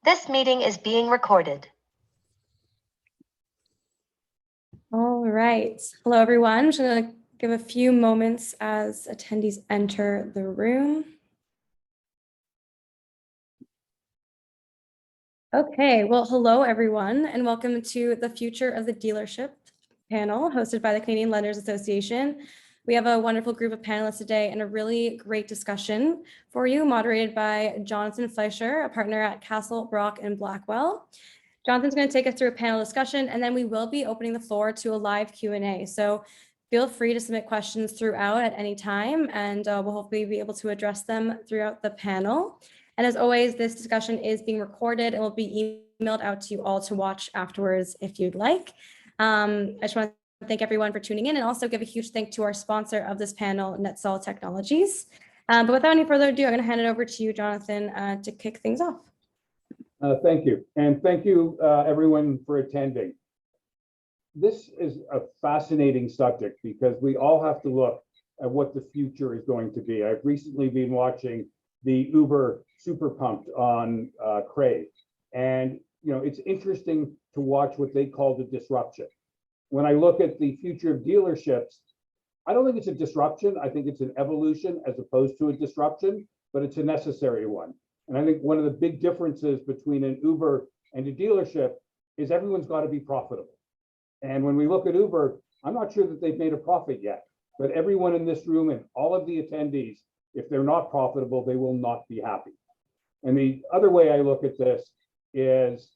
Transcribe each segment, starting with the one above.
This meeting is being recorded. All right. Hello, everyone. I'm just going to give a few moments as attendees enter the room. Okay, well, hello, everyone, and welcome to the Future of the Dealership panel hosted by the Canadian Lenders Association. We have a wonderful group of panelists today and a really great discussion for you, moderated by Jonathan Fleisher, a partner at Cassels, Blac, and Blackwell. Jonathan's going to take us through a panel discussion, and then we will be opening the floor to a live Q&A. So feel free to submit questions throughout at any time, and we'll hopefully be able to address them throughout the panel. And as always, this discussion is being recorded and will be emailed out to you all to watch afterwards if you'd like. I just want to thank everyone for tuning in and also give a huge thank to our sponsor of this panel, NETSOL Technologies. But without any further ado, I'm going to hand it over to you, Jonathan, to kick things off. Thank you. And thank you, everyone, for attending. This is a fascinating subject because we all have to look at what the future is going to be. I've recently been watching the Uber Super Pumped on Crave. And, you know, it's interesting to watch what they call the disruption. When I look at the future of dealerships, I don't think it's a disruption. I think it's an evolution as opposed to a disruption, but it's a necessary one. And I think one of the big differences between an Uber and a dealership is everyone's got to be profitable. And when we look at Uber, I'm not sure that they've made a profit yet, but everyone in this room and all of the attendees, if they're not profitable, they will not be happy. And the other way I look at this is,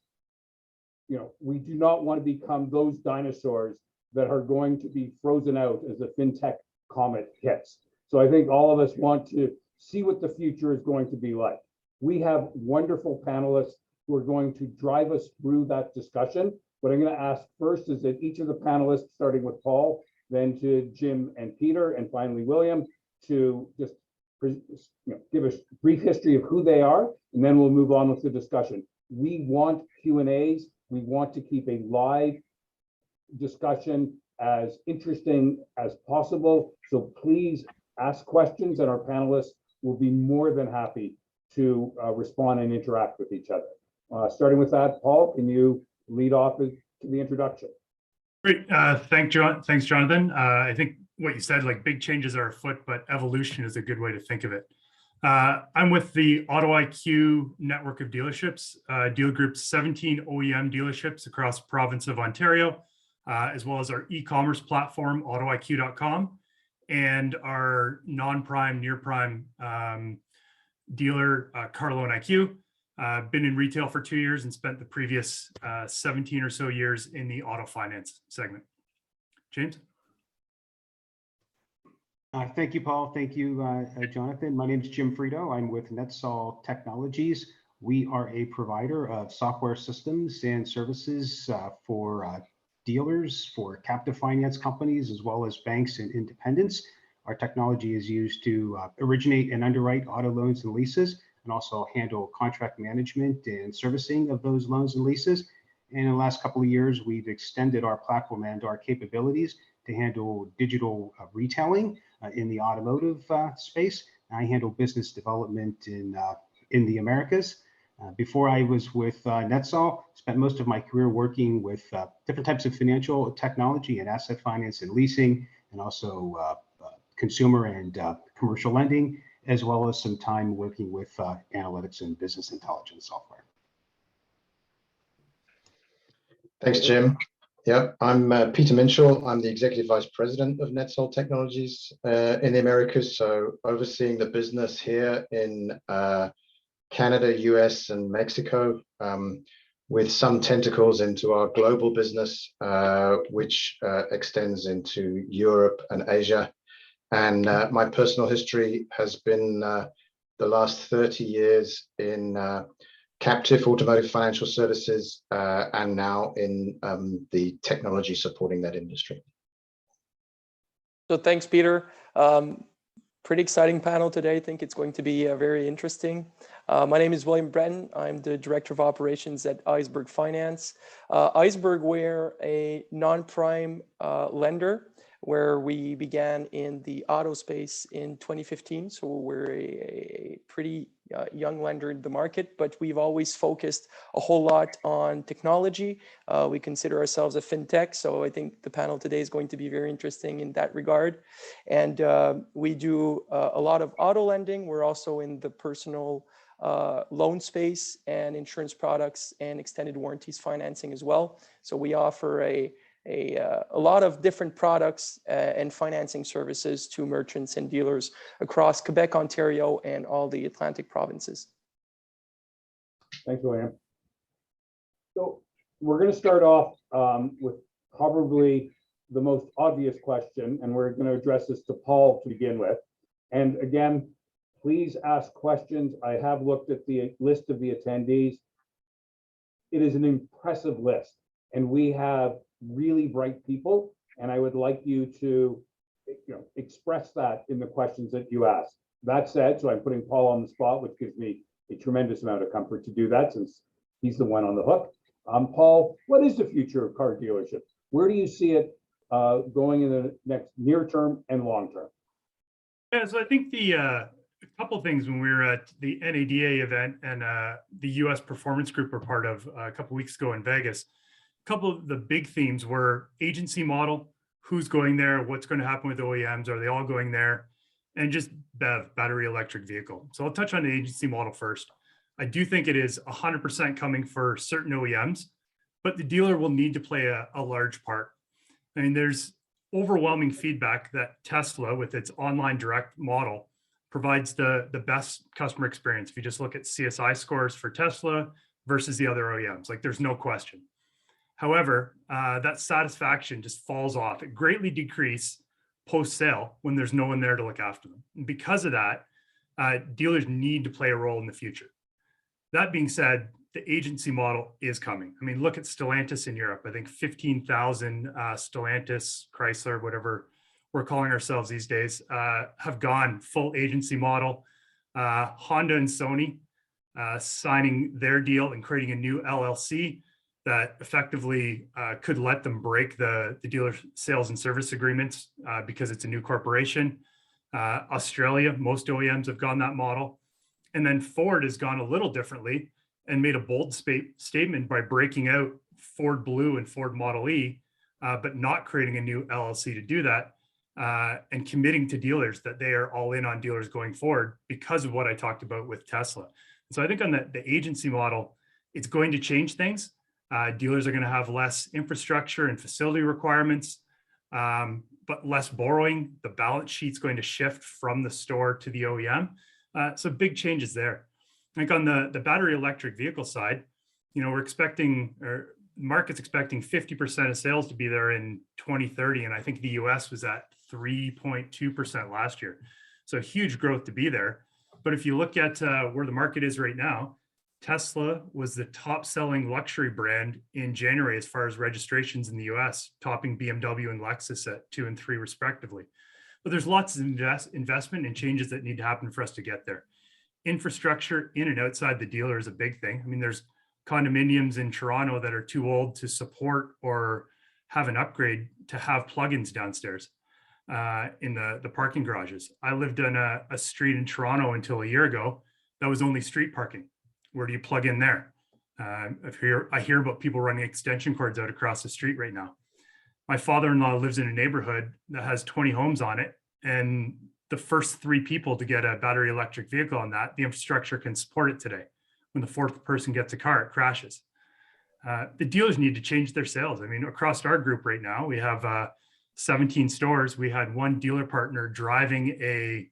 you know, we do not want to become those dinosaurs that are going to be frozen out as the fintech comet hits. So I think all of us want to see what the future is going to be like. We have wonderful panelists who are going to drive us through that discussion. What I'm going to ask first is that each of the panelists, starting with Paul, then to Jim and Peter, and finally William, to just give a brief history of who they are, and then we'll move on with the discussion. We want Q&As. We want to keep a live discussion as interesting as possible. So please ask questions, and our panelists will be more than happy to respond and interact with each other. Starting with that, Paul, can you lead off to the introduction? Great. Thanks, Jonathan. I think what you said, like big changes are afoot, but evolution is a good way to think of it. I'm with the Auto IQ network of dealerships, Deal Group's 17 OEM dealerships across the province of Ontario, as well as our e-commerce platform, autoiq.com, and our non-prime, near-prime dealer, Carloan IQ. Been in retail for 2 years and spent the previous 17 or so years in the auto finance segment. James? Thank you, Paul. Thank you, Jonathan. My name is Jim Freto. I'm with NETSOL Technologies. We are a provider of software systems and services for dealers, for captive finance companies, as well as banks and independents. Our technology is used to originate and underwrite auto loans and leases, and also handle contract management and servicing of those loans and leases. And in the last couple of years, we've extended our platform and our capabilities to handle digital retailing in the automotive space. I handle business development in the Americas. Before I was with NETSOL, spent most of my career working with different types of financial technology and asset finance and leasing, and also consumer and commercial lending, as well as some time working with analytics and business intelligence software. Thanks, Jim. Yeah, I'm Peter Minshall. I'm the Executive Vice President of NETSOL Technologies in the Americas, so overseeing the business here in Canada, US, and Mexico, with some tentacles into our global business, which extends into Europe and Asia. And my personal history has been the last 30 years in captive automotive financial services, and now in the technology supporting that industry. So thanks, Peter. Pretty exciting panel today. I think it's going to be very interesting. My name is William Breton. I'm the Director of Operations at Iceberg Finance. Iceberg, we're a non-prime lender where we began in the auto space in 2015. So we're a pretty young lender in the market, but we've always focused a whole lot on technology. We consider ourselves a fintech, so I think the panel today is going to be very interesting in that regard. And we do a lot of auto lending. We're also in the personal loan space and insurance products and extended warranties financing as well. So we offer a lot of different products and financing services to merchants and dealers across Quebec, Ontario, and all the Atlantic provinces. Thanks, William. So we're going to start off with probably the most obvious question, and we're going to address this to Paul to begin with. And again, please ask questions. I have looked at the list of the attendees. It is an impressive list, and we have really bright people, and I would like you to express that in the questions that you ask. That said, so I'm putting Paul on the spot, which gives me a tremendous amount of comfort to do that since he's the one on the hook. Paul, what is the future of car dealerships? Where do you see it going in the next near term and long term? Yeah, so I think a couple of things when we were at the NADA event and the US Performance Group were part of a couple of weeks ago in Vegas. A couple of the big themes were agency model, who's going there, what's going to happen with OEMs, are they all going there, and just BEV, battery electric vehicle. So I'll touch on the agency model first. I do think it is 100% coming for certain OEMs, but the dealer will need to play a large part. I mean, there's overwhelming feedback that Tesla, with its online direct model, provides the best customer experience. If you just look at CSI scores for Tesla versus the other OEMs, like there's no question. However, that satisfaction just falls off. It greatly decreases post-sale when there's no one there to look after them. And because of that, dealers need to play a role in the future. That being said, the agency model is coming. I mean, look at Stellantis in Europe. I think 15,000 Stellantis, Chrysler, whatever we're calling ourselves these days, have gone full agency model. Honda and Sony signing their deal and creating a new LLC that effectively could let them break the dealer sales and service agreements because it's a new corporation. Australia, most OEMs have gone that model. And then Ford has gone a little differently and made a bold statement by breaking out Ford Blue and Ford Model E, but not creating a new LLC to do that, and committing to dealers that they are all in on dealers going forward because of what I talked about with Tesla. So I think on the agency model, it's going to change things. Dealers are going to have less infrastructure and facility requirements, but less borrowing. The balance sheet's going to shift from the store to the OEM. So big changes there. I think on the battery electric vehicle side, we're expecting, or market's expecting 50% of sales to be there in 2030. And I think the US was at 3.2% last year. So huge growth to be there. But if you look at where the market is right now, Tesla was the top selling luxury brand in January as far as registrations in the US, topping BMW and Lexus at 2 and 3 respectively. But there's lots of investment and changes that need to happen for us to get there. Infrastructure in and outside the dealer is a big thing. I mean, there's condominiums in Toronto that are too old to support or have an upgrade to have plugins downstairs in the parking garages. I lived on a street in Toronto until a year ago that was only street parking. Where do you plug in there? I hear about people running extension cords out across the street right now. My father-in-law lives in a neighborhood that has 20 homes on it, and the first 3 people to get a battery electric vehicle on that, the infrastructure can support it today. When the 4th person gets a car, it crashes. The dealers need to change their sales. I mean, across our group right now, we have 17 stores. We had one dealer partner driving a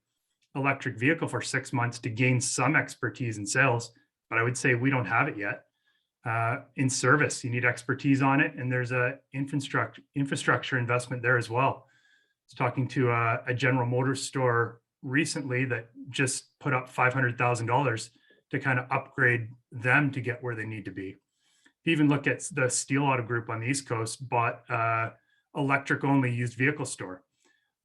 electric vehicle for 6 months to gain some expertise in sales, but I would say we don't have it yet. In service, you need expertise on it, and there's a infrastructure investment there as well. I was talking to a General Motors store recently that just put up $500,000 to kind of upgrade them to get where they need to be. If you even look at the Steel Auto Group on the East Coast, bought electric only used vehicle store.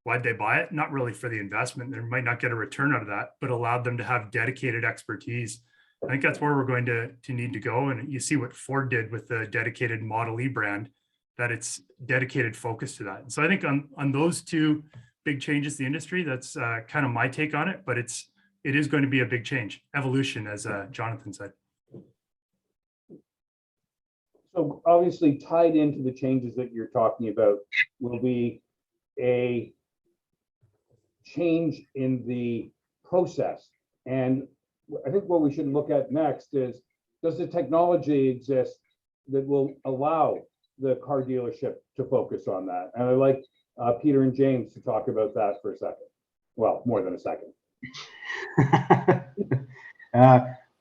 Why'd they buy it? Not really for the investment. They might not get a return out of that, but allowed them to have dedicated expertise. I think that's where we're going to need to go. And you see what Ford did with the dedicated Model E brand, that it's dedicated focus to that. And so I think on those 2 big changes to the industry, that's kind of my take on it, but it's it is going to be a big change, evolution, as Jonathan said. So obviously tied into the changes that you're talking about will be a change in the process. And I think what we should look at next is, does the technology exist that will allow the car dealership to focus on that? And I'd like Peter and James to talk about that for a second. Well, more than a second.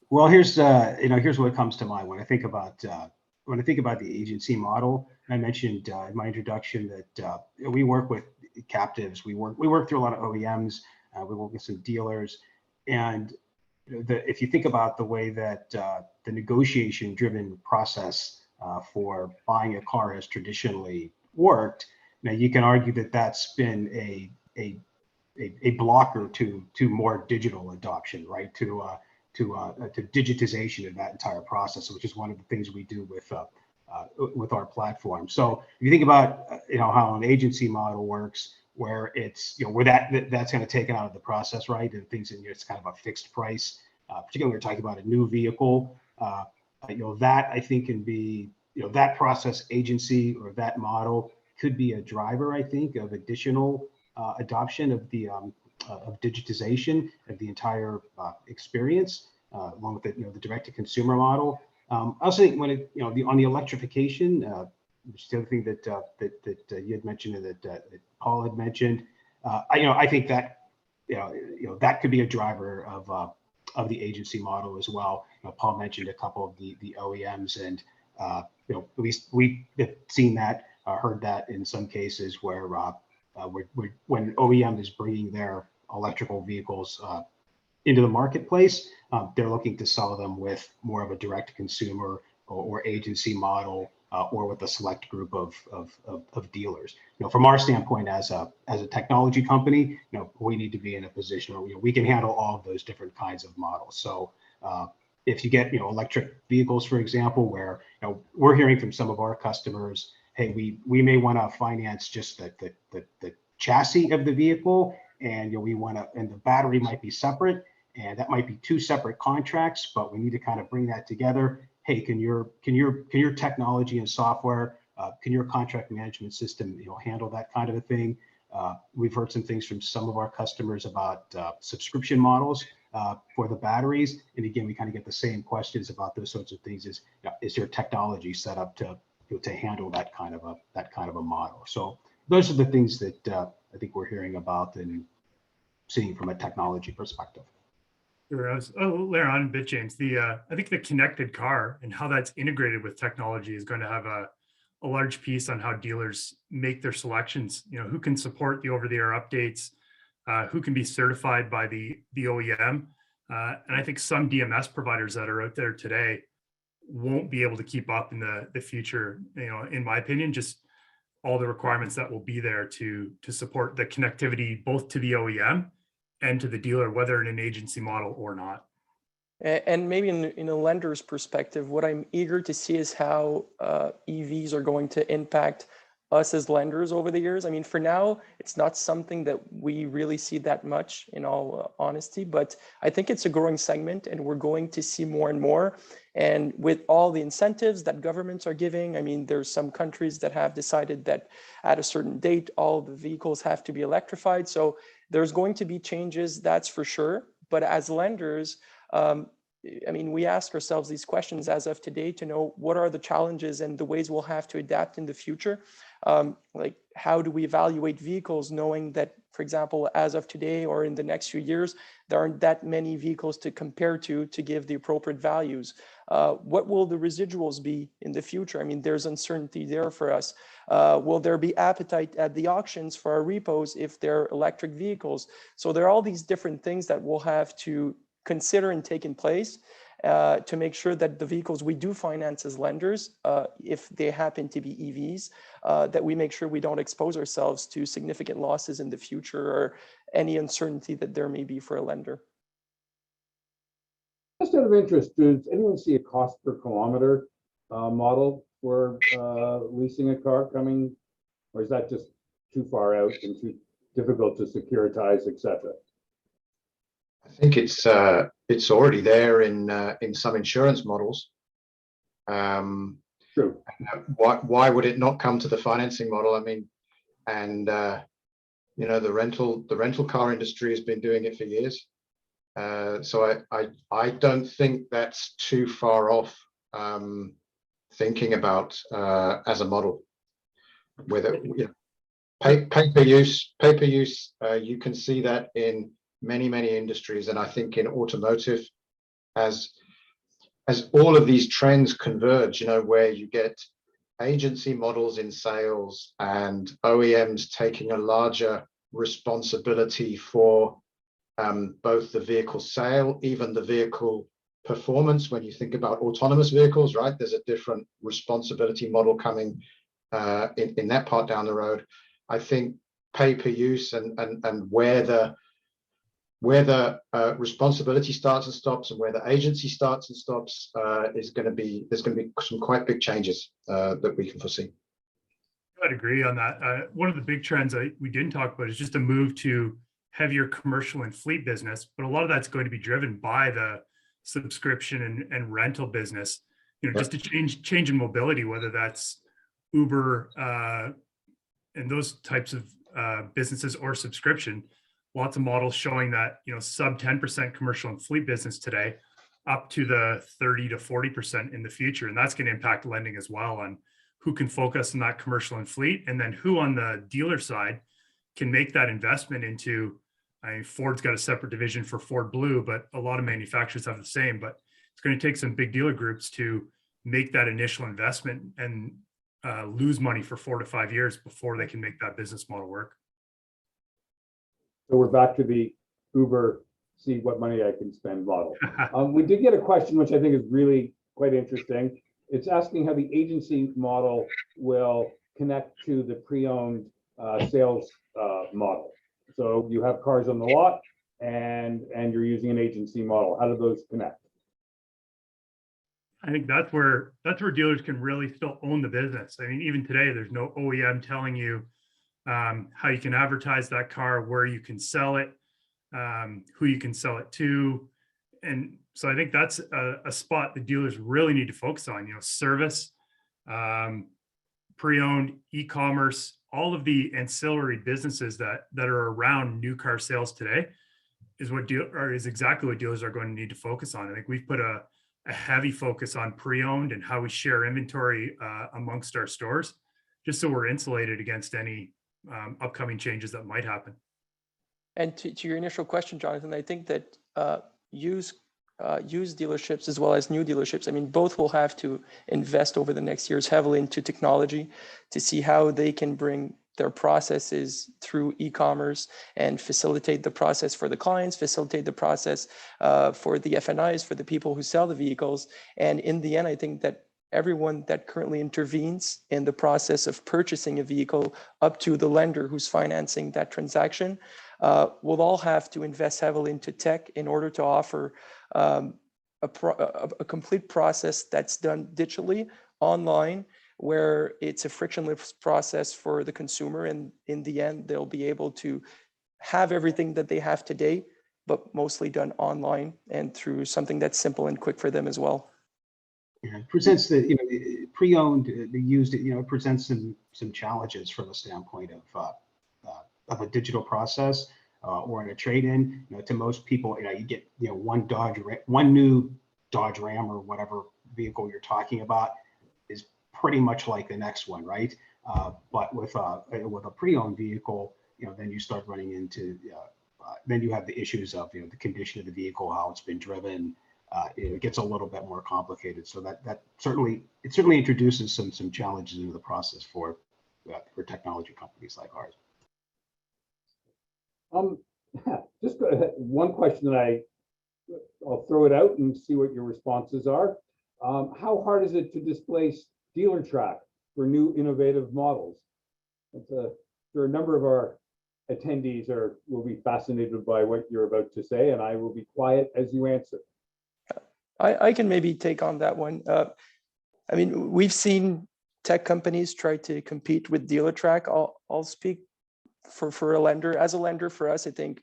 Well, here's here's what comes to mind when I think about the agency model. I mentioned in my introduction that we work with captives. We work through a lot of OEMs. We work with some dealers, and if you think about the way that the negotiation-driven process for buying a car has traditionally worked, now you can argue that that's been a blocker to more digital adoption, right? To digitization of that entire process, which is one of the things we do with our platform. So if you think about how an agency model works, where it's where that's kind of taken out of the process, right? And things in it's kind of a fixed price. Particularly when we're talking about a new vehicle, that I think can be that process agency or that model could be a driver, I think, of additional adoption of the of digitization of the entire experience, along with the direct-to-consumer model. I also think when it on the electrification, which is the other thing that you had mentioned and that Paul had mentioned, I think that that could be a driver of the agency model as well. Paul mentioned a couple of the OEMs, and at least we have seen that, heard that in some cases where when OEM is bringing their electrical vehicles into the marketplace, they're looking to sell them with more of a direct consumer or agency model, or with a select group of dealers. From our standpoint as a technology company, we need to be in a position where we can handle all of those different kinds of models. So if you get electric vehicles, for example, where we're hearing from some of our customers, hey, we may want to finance just the chassis of the vehicle, and and the battery might be separate, and that might be two separate contracts, but we need to kind of bring that together. Hey, can your technology and software, can your contract management system handle that kind of a thing? We've heard some things from some of our customers about subscription models for the batteries, and again, we kind of get the same questions about those sorts of things. Is your technology set up to handle that kind of a model? So those are the things that I think we're hearing about and seeing from a technology perspective. Sure. Later on a bit, James, I think the connected car and how that's integrated with technology is going to have a large piece on how dealers make their selections. Who can support the over-the-air updates, who can be certified by the OEM. And I think some DMS providers that are out there today won't be able to keep up in the future, in my opinion, just all the requirements that will be there to support the connectivity both to the OEM and to the dealer, whether in an agency model or not. And maybe in a lender's perspective, what I'm eager to see is how EVs are going to impact us as lenders over the years. I mean, for now, it's not something that we really see that much, in all honesty, but I think it's a growing segment and we're going to see more and more. And with all the incentives that governments are giving, I mean, there's some countries that have decided that at a certain date, all the vehicles have to be electrified. So there's going to be changes, that's for sure. But as lenders, I mean, we ask ourselves these questions as of today to know what are the challenges and the ways we'll have to adapt in the future. Like, how do we evaluate vehicles knowing that, for example, as of today or in the next few years, there aren't that many vehicles to compare to give the appropriate values? What will the residuals be in the future? I mean, there's uncertainty there for us. Will there be appetite at the auctions for our repos if they're electric vehicles? So there are all these different things that we'll have to consider and take in place to make sure that the vehicles we do finance as lenders, if they happen to be EVs, that we make sure we don't expose ourselves to significant losses in the future or any uncertainty that there may be for a lender. Just out of interest, does anyone see a cost per kilometer model for leasing a car coming, or is that just too far out and too difficult to securitize, etc.? I think it's already there in some insurance models. True. Why would it not come to the financing model? I mean, and you know, the rental car industry has been doing it for years. So I don't think that's too far off thinking about as a model. Whether you know, paper use, you can see that in many industries, and I think in automotive, as all of these trends converge, you know, where you get agency models in sales and OEMs taking a larger responsibility for both the vehicle sale, even the vehicle performance. When you think about autonomous vehicles, right, there's a different responsibility model coming in that part down the road. I think pay-per-use and where the responsibility starts and stops and where the agency starts and stops there's going to be some quite big changes that we can foresee. I'd agree on that. One of the big trends we didn't talk about is just a move to heavier commercial and fleet business, but a lot of that's going to be driven by the subscription and rental business. You know, just a change in mobility, whether that's Uber and those types of businesses or subscription. Lots of models showing that, you know, sub 10% commercial and fleet business today, up to the 30 to 40% in the future, and that's going to impact lending as well on who can focus on that commercial and fleet, and then who on the dealer side can make that investment into. I mean, Ford's got a separate division for Ford Blue, but a lot of manufacturers have the same. But it's going to take some big dealer groups to make that initial investment and lose money for 4 to 5 years before they can make that business model work. So we're back to the Uber, see what money I can spend model. We did get a question, which I think is really quite interesting. It's asking how the agency model will connect to the pre-owned sales model. So you have cars on the lot and you're using an agency model. How do those connect? I think that's where dealers can really still own the business. I mean, even today, there's no OEM telling you how you can advertise that car, where you can sell it, who you can sell it to. And so I think that's a spot the dealers really need to focus on, you know, service, pre-owned, e-commerce, all of the ancillary businesses that are around new car sales today is exactly what dealers are going to need to focus on. I think we've put a heavy focus on pre-owned and how we share inventory amongst our stores, just so we're insulated against any upcoming changes that might happen. And to your initial question, Jonathan, I think that used dealerships as well as new dealerships, I mean, both will have to invest over the next years heavily into technology to see how they can bring their processes through e-commerce and facilitate the process for the clients, facilitate the process for the F&Is, for the people who sell the vehicles. And in the end, I think that everyone that currently intervenes in the process of purchasing a vehicle up to the lender who's financing that transaction will all have to invest heavily into tech in order to offer a complete process that's done digitally, online, where it's a frictionless process for the consumer. And in the end, they'll be able to have everything that they have today, but mostly done online and through something that's simple and quick for them as well. Yeah, it presents the pre-owned, the used, it presents some challenges from a standpoint of a digital process or in a trade-in. To most people, you get one new Dodge Ram or whatever vehicle you're talking about is pretty much like the next one, right? But with a pre-owned vehicle, then you start running into then you have the issues of the condition of the vehicle, how it's been driven. It gets a little bit more complicated. So that certainly introduces some challenges into the process for technology companies like ours. Just one question that I'll throw it out and see what your responses are. How hard is it to displace dealer track for new innovative models? There are a number of our attendees will be fascinated by what you're about to say, and I will be quiet as you answer. I can maybe take on that one. I mean, we've seen tech companies try to compete with dealer track. I'll speak for a lender. As a lender, for us, I think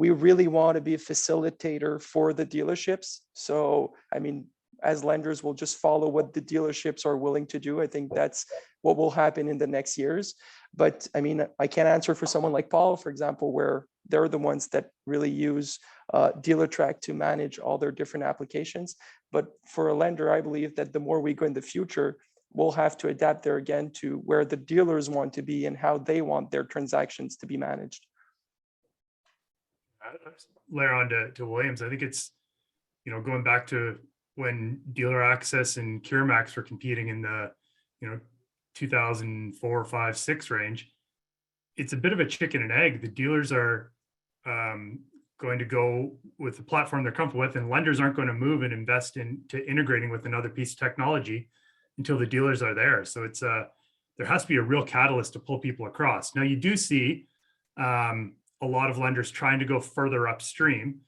we really want to be a facilitator for the dealerships. So, I mean, as lenders, we'll just follow what the dealerships are willing to do. I think that's what will happen in the next years. But I mean, I can't answer for someone like Paul, for example, where they're the ones that really use DealerTrack to manage all their different applications. But for a lender, I believe that the more we go in the future, we'll have to adapt there again to where the dealers want to be and how they want their transactions to be managed. Layer on to Williams. I think it's, going back to when Dealer Access and CureMax were competing in the, 2004, 5, 6 range. It's a bit of a chicken and egg. The dealers are going to go with the platform they're comfortable with, and lenders aren't going to move and invest into integrating with another piece of technology until the dealers are there. So it's there has to be a real catalyst to pull people across. Now you do see a lot of lenders trying to go further upstream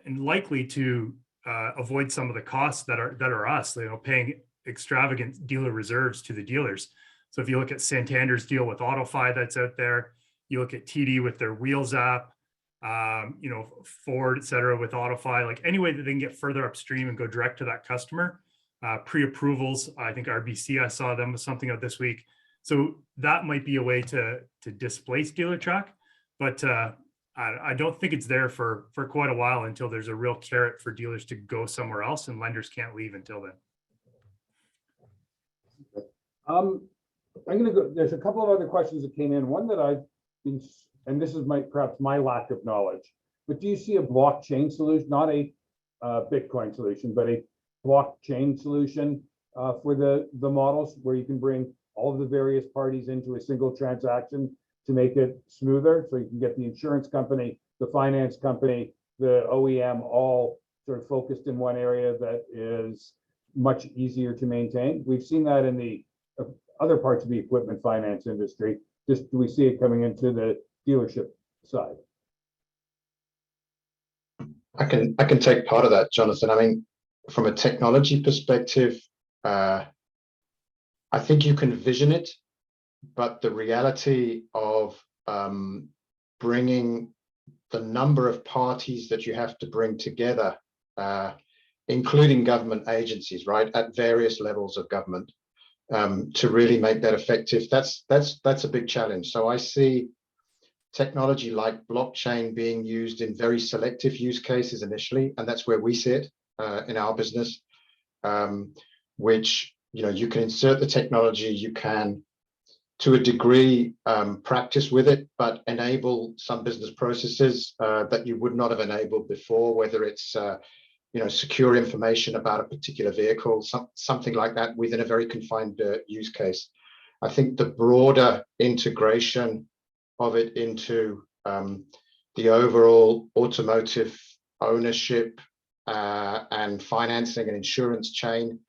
and likely to avoid some of the costs that are us, paying extravagant dealer reserves to the dealers. So if you look at Santander's deal with AutoFi that's out there, you look at TD with their Wheels app, Ford, et cetera, with AutoFi, like any way that they can get further upstream and go direct to that customer. Pre-approvals, I think RBC, I saw them with something out this week. So that might be a way to displace DealerTrack, but I don't think it's there for quite a while until there's a real carrot for dealers to go somewhere else, and lenders can't leave until then. I'm going to go. There's a couple of other questions that came in. One that I've been, and this is perhaps my lack of knowledge, but do you see a blockchain solution, not a Bitcoin solution, but a blockchain solution for the models where you can bring all of the various parties into a single transaction to make it smoother, so you can get the insurance company, the finance company, the OEM all sort of focused in one area that is much easier to maintain? We've seen that in the other parts of the equipment finance industry. Just do we see it coming into the dealership side? I can take part of that, Jonathan. I mean, from a technology perspective, I think you can vision it, but the reality of bringing the number of parties that you have to bring together, including government agencies, right, at various levels of government, to really make that effective, that's a big challenge. So I see technology like blockchain being used in very selective use cases initially, and that's where we see it in our business, which, you can insert the technology, you can, to a degree, practice with it, but enable some business processes that you would not have enabled before, whether it's secure information about a particular vehicle, something like that within a very confined use case. I think the broader integration of it into the overall automotive ownership and financing and insurance chain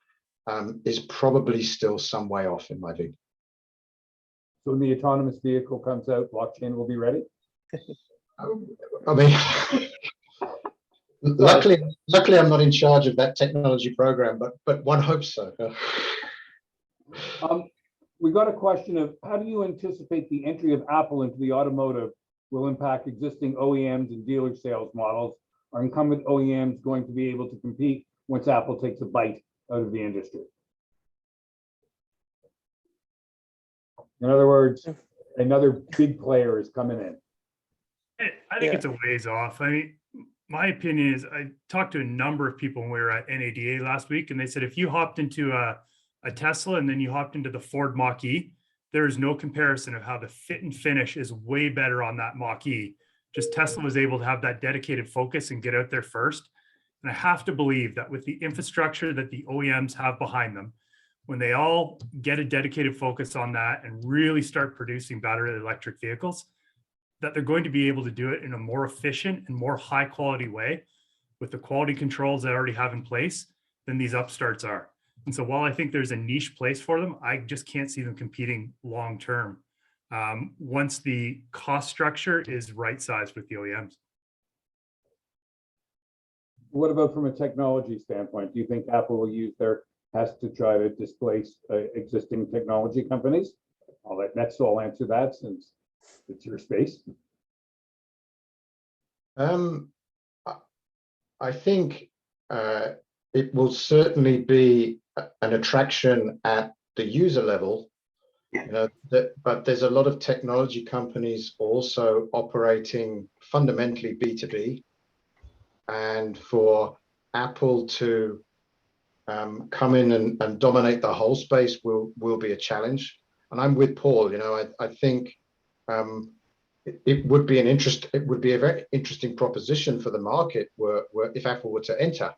is probably still some way off, in my view. So when the autonomous vehicle comes out, blockchain will be ready? I mean, luckily I'm not in charge of that technology program, but one hopes so. We got a question of how do you anticipate the entry of Apple into the automotive will impact existing OEMs and dealer sales models? Are incumbent OEMs going to be able to compete once Apple takes a bite out of the industry? In other words, another big player is coming in. I think it's a ways off. I mean, my opinion is, I talked to a number of people when we were at NADA last week, and they said if you hopped into a Tesla and then you hopped into the Ford Mach-E, there is no comparison of how the fit and finish is way better on that Mach-E. Just Tesla was able to have that dedicated focus and get out there first. And I have to believe that with the infrastructure that the OEMs have behind them, when they all get a dedicated focus on that and really start producing battery electric vehicles, that they're going to be able to do it in a more efficient and more high quality way with the quality controls they already have in place than these upstarts are. And so while I think there's a niche place for them, I just can't see them competing long term once the cost structure is right sized with the OEMs. What about from a technology standpoint? Do you think Apple will use their test to try to displace existing technology companies? I'll let NETSOL answer that since it's your space. I I think it will certainly be an attraction at the user level, but there's a lot of technology companies also operating fundamentally B2B, and for Apple to come in and dominate the whole space will be a challenge. And I'm with Paul. I think it would be a very interesting proposition for the market where if Apple were to enter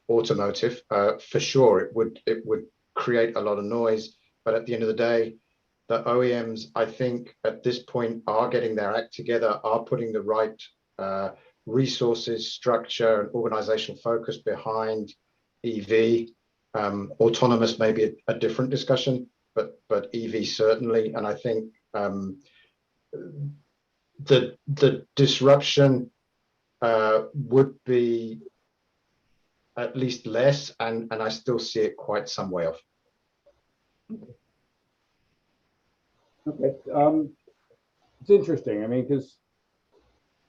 automotive. For sure, it would create a lot of noise, but at the end of the day, the OEMs, I think at this point, are getting their act together, are putting the right resources, structure, and organizational focus behind EV. Autonomous may be a different discussion, but EV certainly. And I think the disruption would be at least less, and I still see it quite some way off. Okay, it's interesting. I mean, because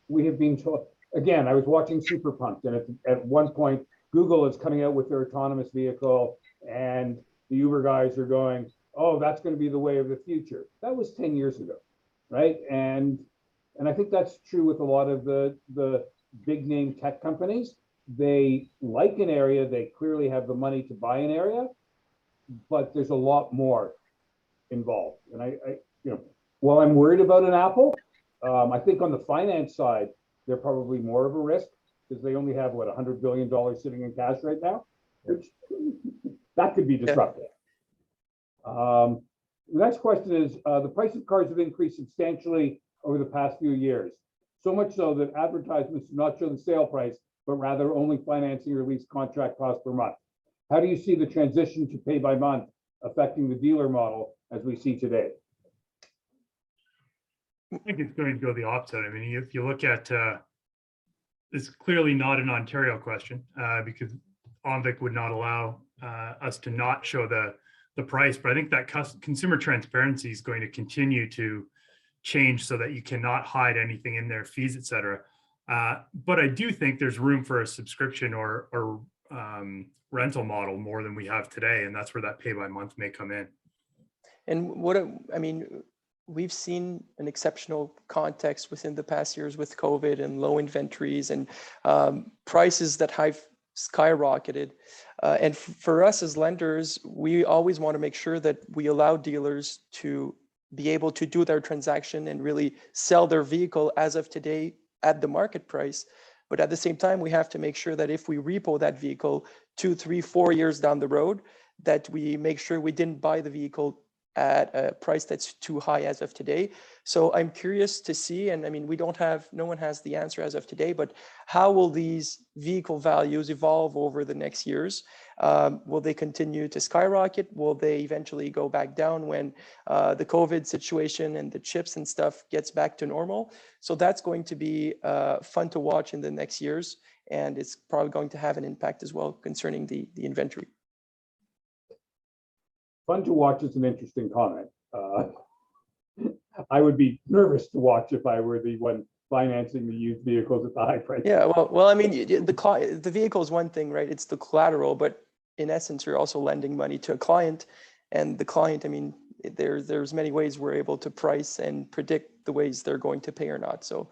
we have been told, again, I was watching Super Pumped, and at one point, Google is coming out with their autonomous vehicle, and the Uber guys are going, oh, that's going to be the way of the future. That was 10 years ago, right? And I think that's true with a lot of the big name tech companies. They like an area, they clearly have the money to buy an area, but there's a lot more involved. And I while I'm worried about an Apple, I think on the finance side, they're probably more of a risk because they only have, what, $100 billion sitting in cash right now, which that could be disruptive. The next question is, the price of cars have increased substantially over the past few years, so much so that advertisements do not show the sale price, but rather only financing or lease contract cost per month. How do you see the transition to pay by month affecting the dealer model as we see today? I think it's going to go the opposite. I mean, if you look at, it's clearly not an Ontario question because OMVIC would not allow us to not show the price. But I think that consumer transparency is going to continue to change so that you cannot hide anything in there, fees, et cetera. But I do think there's room for a subscription or rental model more than we have today. And that's where that pay by month may come in. And we've seen an exceptional context within the past years with COVID and low inventories and prices that have skyrocketed. And for us as lenders, we always want to make sure that we allow dealers to be able to do their transaction and really sell their vehicle as of today at the market price. But at the same time, we have to make sure that if we repo that vehicle 2, 3, 4 years down the road, that we make sure we didn't buy the vehicle at a price that's too high as of today. So I'm curious to see, and I mean, no one has the answer as of today, but how will these vehicle values evolve over the next years? Will they continue to skyrocket? Will they eventually go back down when the COVID situation and the chips and stuff gets back to normal? So that's going to be fun to watch in the next years. And it's probably going to have an impact as well concerning the inventory. Fun to watch is an interesting comment. I would be nervous to watch if I were the one financing the used vehicles at the high price. Yeah, well, I mean, the vehicle is one thing, right? It's the collateral, but in essence, you're also lending money to a client, and the client, I mean, there's many ways we're able to price and predict the ways they're going to pay or not. So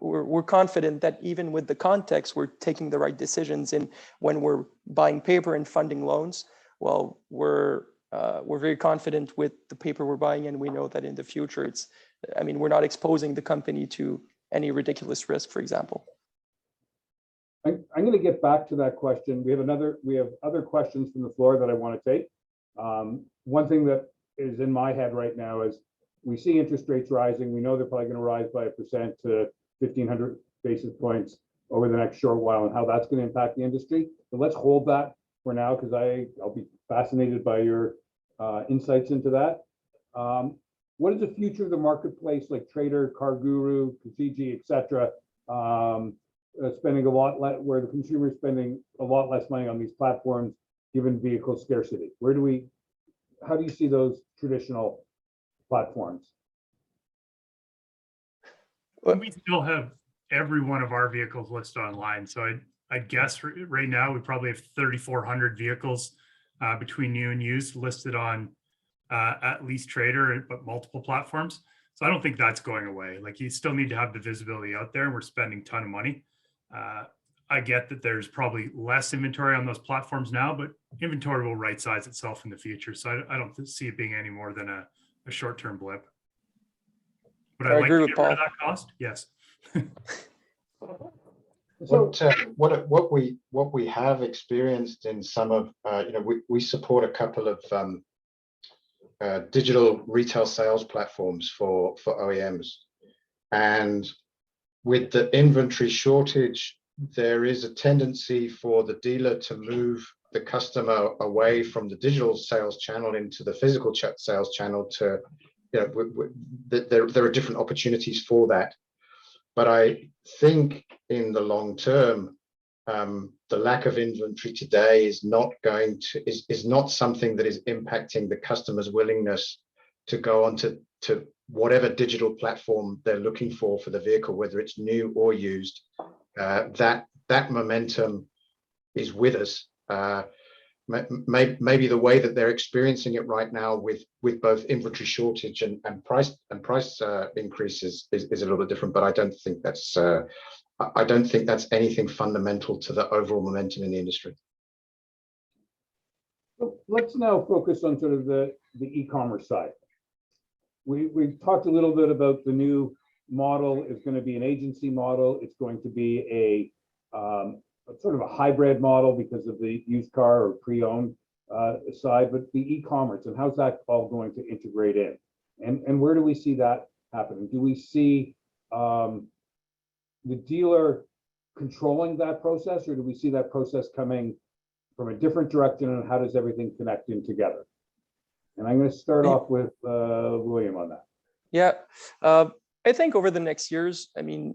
we're confident that even with the context, we're taking the right decisions. And when we're buying paper and funding loans, well, we're very confident with the paper we're buying, and we know that in the future, we're not exposing the company to any ridiculous risk, for example. I'm going to get back to that question. We have other questions from the floor that I want to take. One thing that is in my head right now is we see interest rates rising. We know they're probably going to rise by 1% to 1,500 basis points over the next short while, and how that's going to impact the industry. But let's hold that for now, because I'll be fascinated by your insights into that. What is the future of the marketplace, like Trader, Car Guru, Kijiji, et cetera, spending a lot less, where the consumer is spending a lot less money on these platforms given vehicle scarcity? How do you see those traditional platforms? Well, We still have every one of our vehicles listed online. So I'd guess right now we probably have 3,400 vehicles between new and used listed on at least Trader, but multiple platforms. So I don't think that's going away. Like you still need to have the visibility out there, and we're spending a ton of money. I get that there's probably less inventory on those platforms now, but inventory will right size itself in the future. So I don't see it being any more than a short-term blip. Would I I like agree to with get rid of Paul. that cost? Yes. So, What we have experienced in some of we support a couple of digital retail sales platforms for OEMs, and with the inventory shortage, there is a tendency for the dealer to move the customer away from the digital sales channel into the physical sales channel. To there are different opportunities for that, but I think in the long term, the lack of inventory today is not something that is impacting the customer's willingness to go on to whatever digital platform they're looking for the vehicle, whether it's new or used. That momentum is with us. Maybe the way that they're experiencing it right now with both inventory shortage and price increases is a little bit different, but I don't think that's anything fundamental to the overall momentum in the industry. let's now focus on sort of the e-commerce side. We talked a little bit about the new model is going to be an agency model. It's going to be a sort of a hybrid model because of the used car or pre-owned side, but the e-commerce and how's that all going to integrate in? And where do we see that happening? Do we see the dealer controlling that process, or do we see that process coming from a different direction, and how does everything connect in together? And I'm going to start off with William on that. Yeah, I think over the next years, I mean,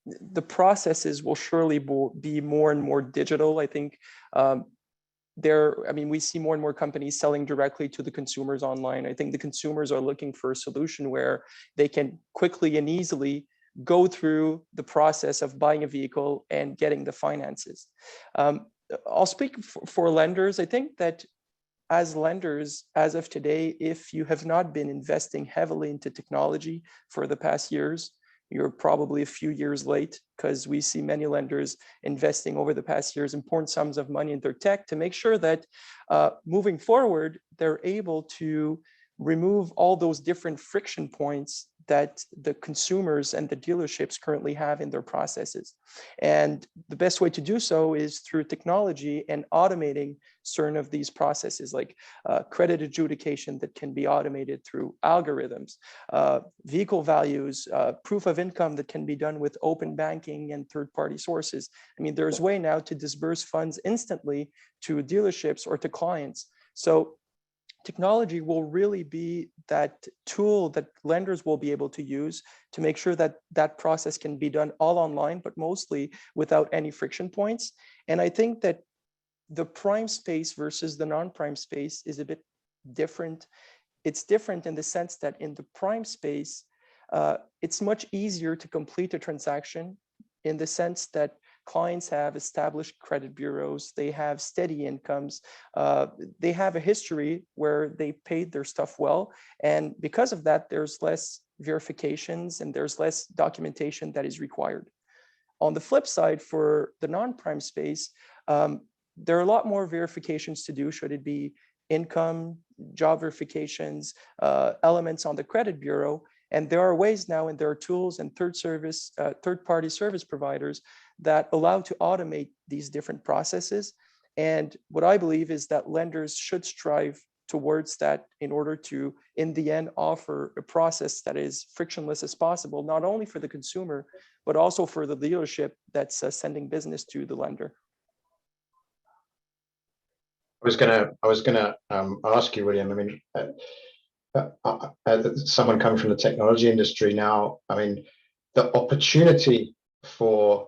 the processes will surely be more and more digital. I think we see more and more companies selling directly to the consumers online. I think the consumers are looking for a solution where they can quickly and easily go through the process of buying a vehicle and getting the finances. I'll speak for lenders. I think that as lenders, as of today, if you have not been investing heavily into technology for the past years, you're probably a few years late, because we see many lenders investing over the past years important sums of money in their tech to make sure that moving forward, they're able to remove all those different friction points that the consumers and the dealerships currently have in their processes. And the best way to do so is through technology and automating certain of these processes, like credit adjudication that can be automated through algorithms, vehicle values, proof of income that can be done with open banking and third-party sources. I mean, there's a way now to disburse funds instantly to dealerships or to clients. So technology will really be that tool that lenders will be able to use to make sure that that process can be done all online, but mostly without any friction points. And I think that the prime space versus the non-prime space is a bit different. It's different in the sense that in the prime space, it's much easier to complete a transaction in the sense that clients have established credit bureaus, they have steady incomes, they have a history where they paid their stuff well. And because of that, there's less verifications and there's less documentation that is required. On the flip side, for the non-prime space, there are a lot more verifications to do, should it be income, job verifications, elements on the credit bureau. And there are ways now, and there are tools and third-party service providers that allow to automate these different processes. And what I believe is that lenders should strive towards that in order to, in the end, offer a process that is frictionless as possible, not only for the consumer, but also for the dealership that's sending business to the lender. I was gonna ask you, William. I mean, someone coming from the technology industry now, I mean, the opportunity for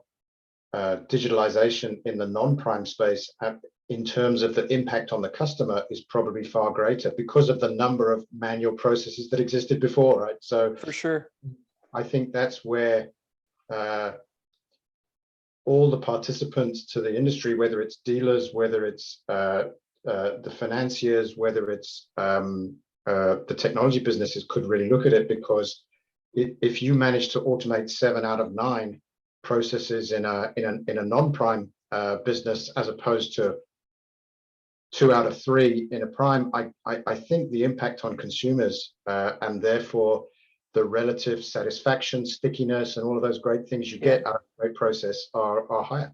digitalization in the non-prime space in terms of the impact on the customer is probably far greater because of the number of manual processes that existed before, right? So for sure. I think that's where all the participants to the industry, whether it's dealers, whether it's the financiers, whether it's the technology businesses, could really look at it, because if you manage to automate 7 out of 9 processes in a non-prime business, as opposed to 2 out of 3 in a prime, I think the impact on consumers and therefore the relative satisfaction, stickiness, and all of those great things you get out of a great process are higher.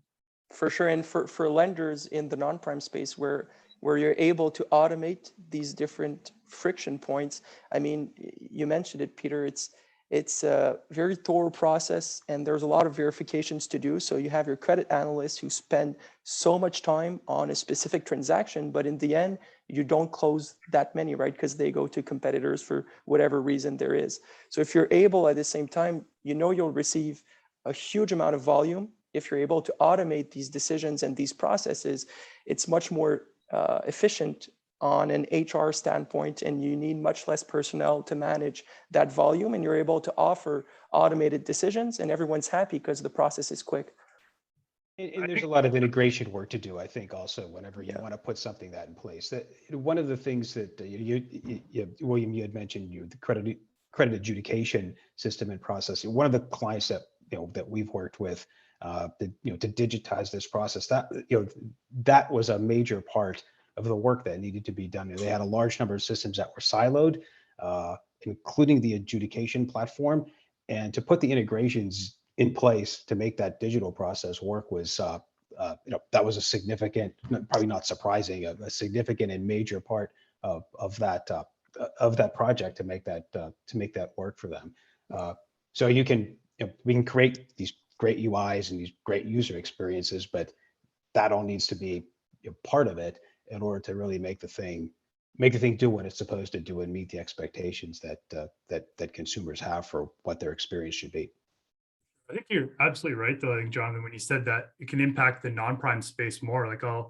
For sure, and for lenders in the non-prime space where you're able to automate these different friction points. I mean, you mentioned it, Peter. It's a very thorough process, and there's a lot of verifications to do. So you have your credit analysts who spend so much time on a specific transaction, but in the end, you don't close that many, right? Because they go to competitors for whatever reason there is. So if you're able at the same time, you'll receive a huge amount of volume. If you're able to automate these decisions and these processes, it's much more efficient on an HR standpoint, and you need much less personnel to manage that volume, and you're able to offer automated decisions, and everyone's happy because the process is quick. And there's a lot of integration work to do, I think, also, whenever you want to put something that in place. That one of the things that William, you had mentioned, the credit adjudication system and process. One of the clients that that we've worked with, to digitize this process, that was a major part of the work that needed to be done. They had a large number of systems that were siloed, including the adjudication platform, and to put the integrations in place to make that digital process work was, that was a significant, probably not surprising, a significant and major part of that project to make that work for them. So we can create these great UIs and these great user experiences, but that all needs to be part of it in order to really make the thing do what it's supposed to do and meet the expectations that consumers have for what their experience should be. I think you're absolutely right, though. I think, Jonathan, when you said that it can impact the non-prime space more, like I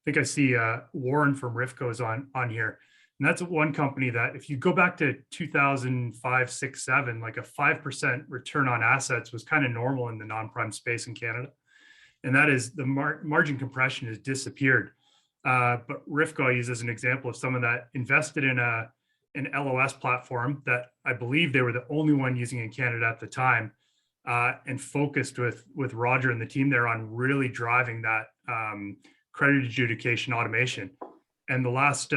think I see Warren from Rifco's on here. And that's one company that, if you go back to 2005, 6, 7, like a 5% return on assets was kind of normal in the non-prime space in Canada. And that is the margin compression has disappeared. But Rifco I use as an example of someone that invested in an LOS platform that I believe they were the only one using in Canada at the time, and focused with Roger and the team there on really driving that credit adjudication automation. And the last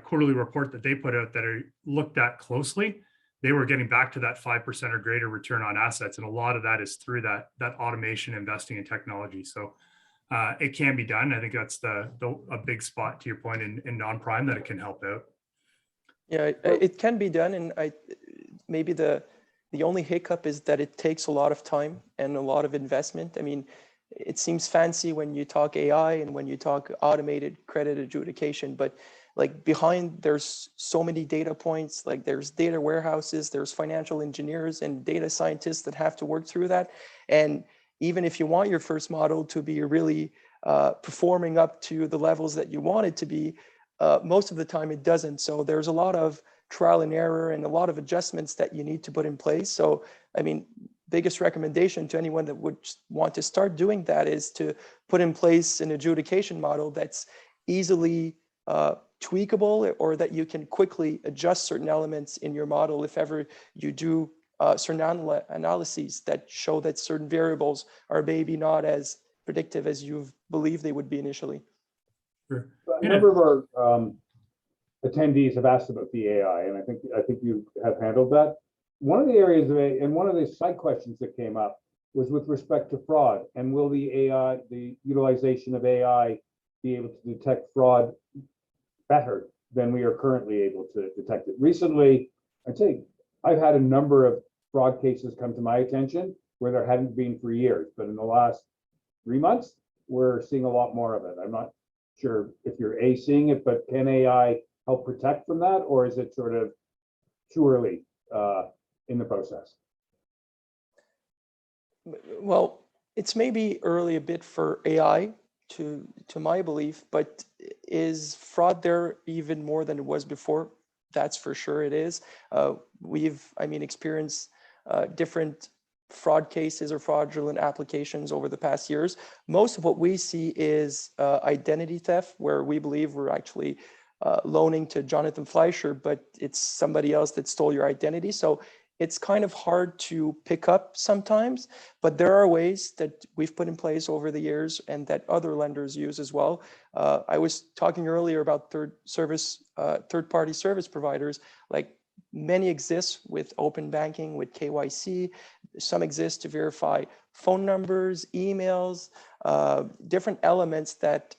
quarterly report that they put out that I looked at closely, they were getting back to that 5% or greater return on assets. And a lot of that is through that automation, investing in technology. So it can be done. I think that's a big spot, to your point, in non-prime, that it can help out. Yeah, it can be done. And maybe the only hiccup is that it takes a lot of time and a lot of investment. I mean, it seems fancy when you talk AI and when you talk automated credit adjudication, but like behind, there's so many data points, like there's data warehouses, there's financial engineers and data scientists that have to work through that. And even if you want your first model to be really performing up to the levels that you want it to be, most of the time it doesn't. So there's a lot of trial and error and a lot of adjustments that you need to put in place. So, I mean, biggest recommendation to anyone that would want to start doing that is to put in place an adjudication model that's easily tweakable, or that you can quickly adjust certain elements in your model if ever you do certain analyses that show that certain variables are maybe not as predictive as you believe they would be initially. Sure. A number of our attendees have asked about the AI, and I think you have handled that. One of the areas and one of the side questions that came up was with respect to fraud, and will the utilization of AI be able to detect fraud better than we are currently able to detect it? Recently, I'd say I've had a number of fraud cases come to my attention where there hadn't been for years, but in the last 3 months, we're seeing a lot more of it. I'm not sure if you're seeing it, but can AI help protect from that, or is it sort of too early in the process? Well, it's maybe early a bit for AI to my belief, but is fraud there even more than it was before? That's for sure it is. We've, experienced different fraud cases or fraudulent applications over the past years. Most of what we see is identity theft, where we believe we're actually loaning to Jonathan Fleisher, but it's somebody else that stole your identity. So it's kind of hard to pick up sometimes, but there are ways that we've put in place over the years and that other lenders use as well. I was talking earlier about third-party service providers. Like, many exist with open banking, with KYC. Some exist to verify phone numbers, emails, different elements that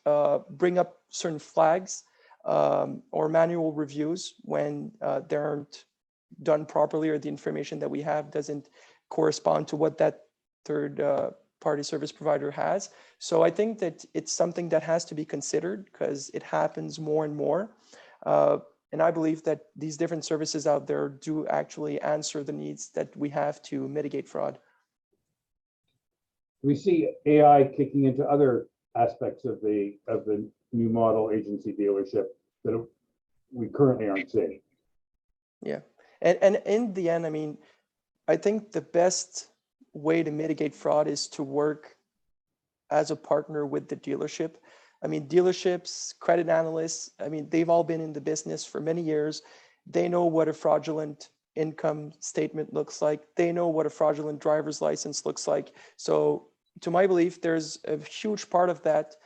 bring up certain flags or manual reviews when they aren't done properly, or the information that we have doesn't correspond to what that third-party service provider has. So I think that it's something that has to be considered because it happens more and more. And I believe that these different services out there do actually answer the needs that we have to mitigate fraud. We see AI kicking into other aspects of the new model agency dealership that we currently aren't seeing. Yeah, and in the end, I mean, I think the best way to mitigate fraud is to work as a partner with the dealership. I mean, dealerships, credit analysts, I mean, they've all been in the business for many years. They know what a fraudulent income statement looks like. They know what a fraudulent driver's license looks like. So to my belief, there's a huge part of that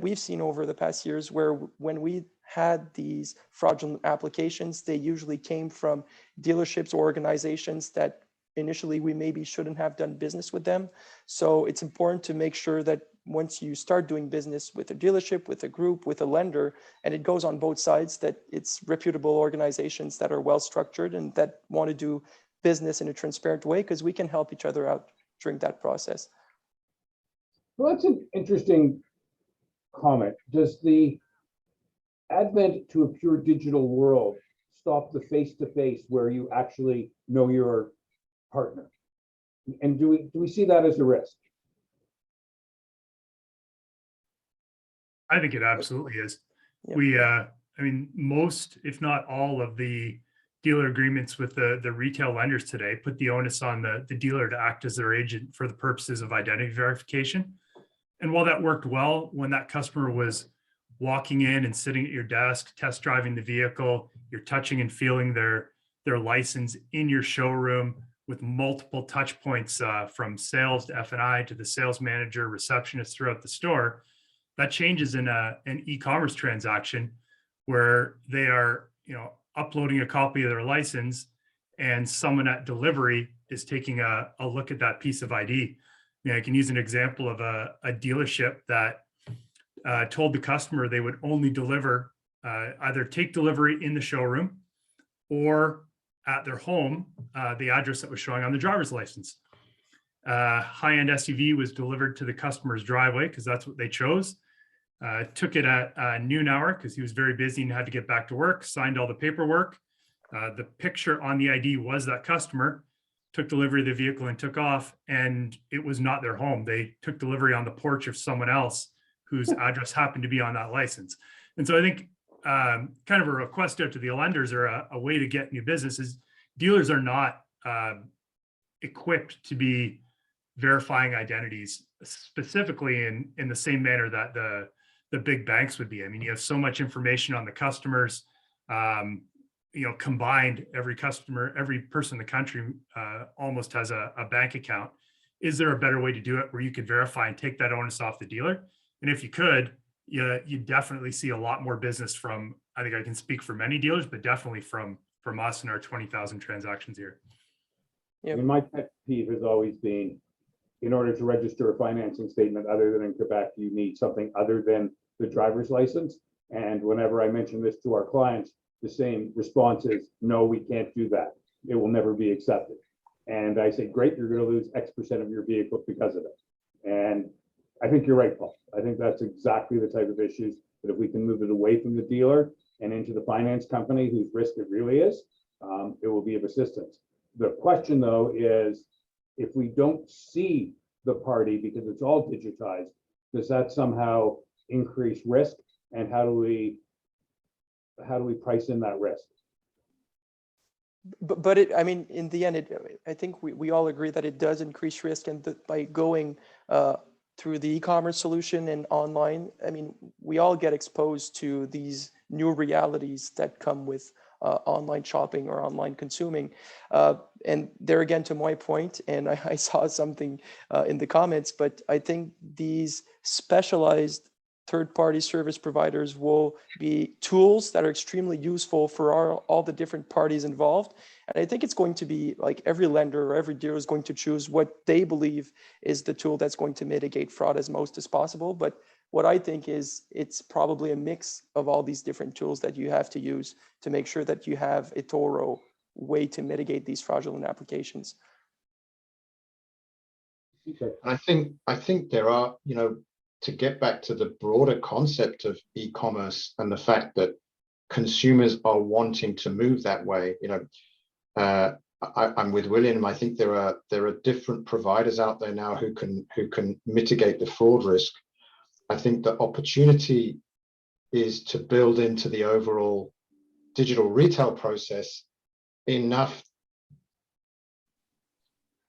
we've seen over the past years where when we had these fraudulent applications, they usually came from dealerships or organizations that initially we maybe shouldn't have done business with them. So it's important to make sure that once you start doing business with a dealership, with a group, with a lender, and it goes on both sides, that it's reputable organizations that are well structured and that want to do business in a transparent way, because we can help each other out during that process. Well, that's an interesting comment. Does the advent to a pure digital world stop the face-to-face where you actually know your partner? And do we see that as a risk? I think it absolutely is. Yeah. I mean, most, if not all of the dealer agreements with the retail lenders today put the onus on the dealer to act as their agent for the purposes of identity verification. And while that worked well, when that customer was walking in and sitting at your desk, test driving the vehicle, you're touching and feeling their license in your showroom with multiple touch points from sales to F&I to the sales manager, receptionist throughout the store. That changes in an e-commerce transaction where they are, uploading a copy of their license, and someone at delivery is taking a look at that piece of ID. I can use an example of a dealership that told the customer they would only deliver, either take delivery in the showroom or at their home, the address that was showing on the driver's license. High-end SUV was delivered to the customer's driveway because that's what they chose. Took it at noon hour because he was very busy and had to get back to work, signed all the paperwork. The picture on the ID was that customer, took delivery of the vehicle and took off, and it was not their home. They took delivery on the porch of someone else whose address happened to be on that license. And so I think kind of a request out to the lenders, or a way to get new business, is dealers are not equipped to be verifying identities specifically in the same manner that the big banks would be. I mean, you have so much information on the customers, combined, every customer, every person in the country almost has a bank account. Is there a better way to do it where you could verify and take that onus off the dealer? And if you could, you definitely see a lot more business from, I think I can speak for many dealers, but definitely from us and our 20,000 transactions here. Yeah. I mean, my pet peeve has always been, in order to register a financing statement other than in Quebec, you need something other than the driver's license. And whenever I mention this to our clients, the same response is, no, we can't do that. It will never be accepted. And I say, great, you're going to lose X% of your vehicle because of it. And I think you're right, Paul. I think that's exactly the type of issues that if we can move it away from the dealer and into the finance company whose risk it really is, it will be of assistance. The question, though, is if we don't see the party because it's all digitized, does that somehow increase risk? And how do we price in that risk? But it, I mean, in the end, I think we all agree that it does increase risk, and by going through the e-commerce solution and online, I mean, we all get exposed to these new realities that come with online shopping or online consuming. And there again, to my point, and I saw something in the comments, but I think these specialized third-party service providers will be tools that are extremely useful for all the different parties involved. And I think it's going to be like every lender or every dealer is going to choose what they believe is the tool that's going to mitigate fraud as most as possible. But what I think is it's probably a mix of all these different tools that you have to use to make sure that you have a thorough way to mitigate these fraudulent applications. Okay. I think there are, to get back to the broader concept of e-commerce and the fact that consumers are wanting to move that way, I'm with William. I think there are different providers out there now who can mitigate the fraud risk. I think the opportunity is to build into the overall digital retail process enough,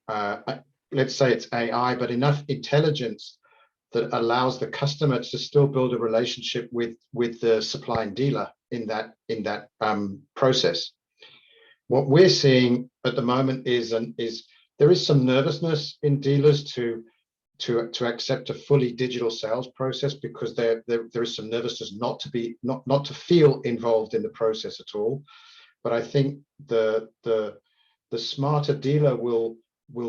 let's say it's AI, but enough intelligence that allows the customer to still build a relationship with the supplying dealer in that process. What we're seeing at the moment is there is some nervousness in dealers to accept a fully digital sales process, because there is some nervousness not to feel involved in the process at all. But I think the smarter dealer will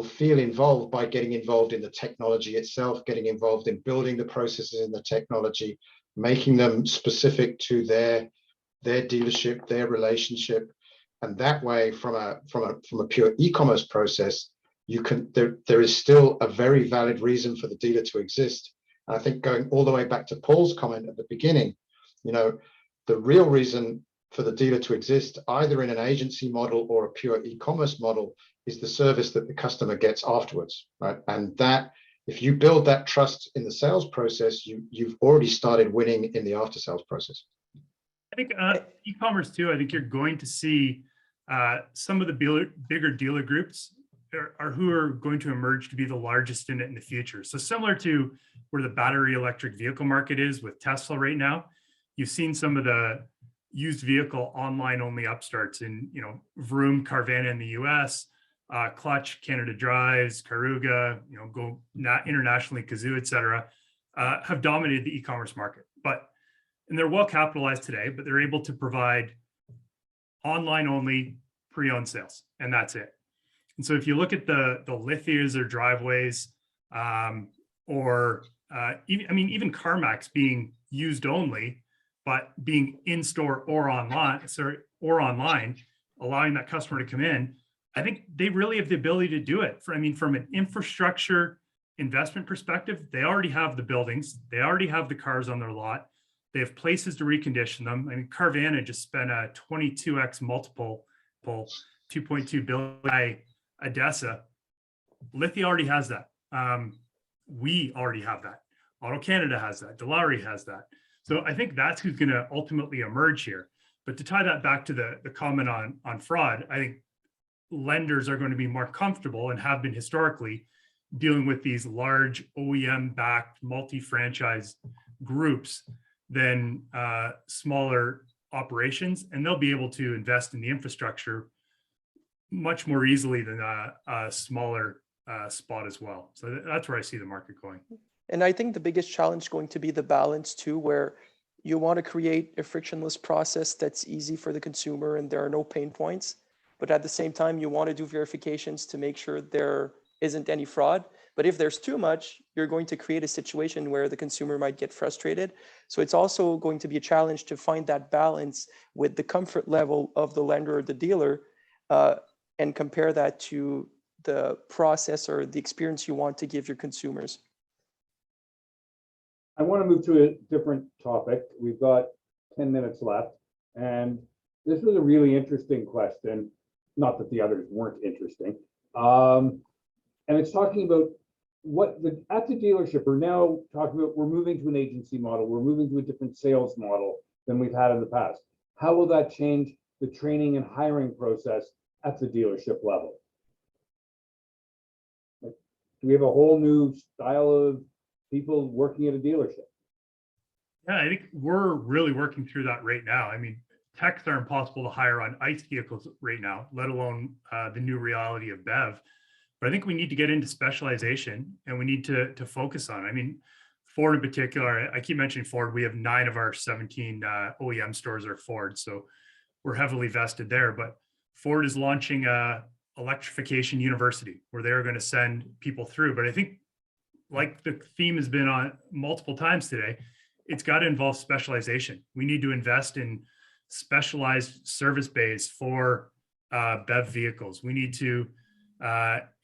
feel involved by getting involved in the technology itself, getting involved in building the processes in the technology, making them specific to their dealership, their relationship. And that way, from a pure e-commerce process, there is still a very valid reason for the dealer to exist. And I think going all the way back to Paul's comment at the beginning, the real reason for the dealer to exist, either in an agency model or a pure e-commerce model, is the service that the customer gets afterwards, right? And that, if you build that trust in the sales process, you've already started winning in the after sales process. I think e-commerce too, I think you're going to see some of the bigger dealer groups are who are going to emerge to be the largest in it in the future. So similar to where the battery electric vehicle market is with Tesla right now, you've seen some of the used vehicle online only upstarts in, Vroom, Carvana in the US, Clutch, Canada Drives, Karuga, go internationally, Kazoo, et cetera, have dominated the e-commerce market. And they're well capitalized today, but they're able to provide online only pre-owned sales, and that's it. And so if you look at the Lithias or Driveways, or even CarMax being used only, but being in store or online, allowing that customer to come in, I think they really have the ability to do it. From an infrastructure investment perspective, they already have the buildings, they already have the cars on their lot, they have places to recondition them. Carvana just spent a 22x multiple, 2.2 billion ADESA. Lithia already has that. We already have that. Auto Canada has that. Dilawri has that. So I think that's who's going to ultimately emerge here. But to tie that back to the comment on fraud, I think lenders are going to be more comfortable, and have been historically, dealing with these large OEM-backed multi-franchise groups than smaller operations, and they'll be able to invest in the infrastructure much more easily than a smaller spot as well. So that's where I see the market going. And I think the biggest challenge is going to be the balance too, where you want to create a frictionless process that's easy for the consumer and there are no pain points. But at the same time, you want to do verifications to make sure there isn't any fraud. But if there's too much, you're going to create a situation where the consumer might get frustrated. So it's also going to be a challenge to find that balance with the comfort level of the lender or the dealer, and compare that to the process or the experience you want to give your consumers. I want to move to a different topic. We've got 10 minutes left, and this was a really interesting question. Not that the others weren't interesting. And it's talking about at the dealership, we're now talking about, we're moving to an agency model. We're moving to a different sales model than we've had in the past. How will that change the training and hiring process at the dealership level? Like, do we have a whole new style of people working at a dealership? Yeah, I think we're really working through that right now. I mean, techs are impossible to hire on ICE vehicles right now, let alone the new reality of BEV. But I think we need to get into specialization, and we need to focus on it. I mean, Ford in particular, I keep mentioning Ford. We have 9 of our 17 OEM stores are Ford, so we're heavily vested there. But Ford is launching a electrification university where they're going to send people through. But I think, like the theme has been on multiple times today, it's got to involve specialization. We need to invest in specialized service bays for BEV vehicles. We need to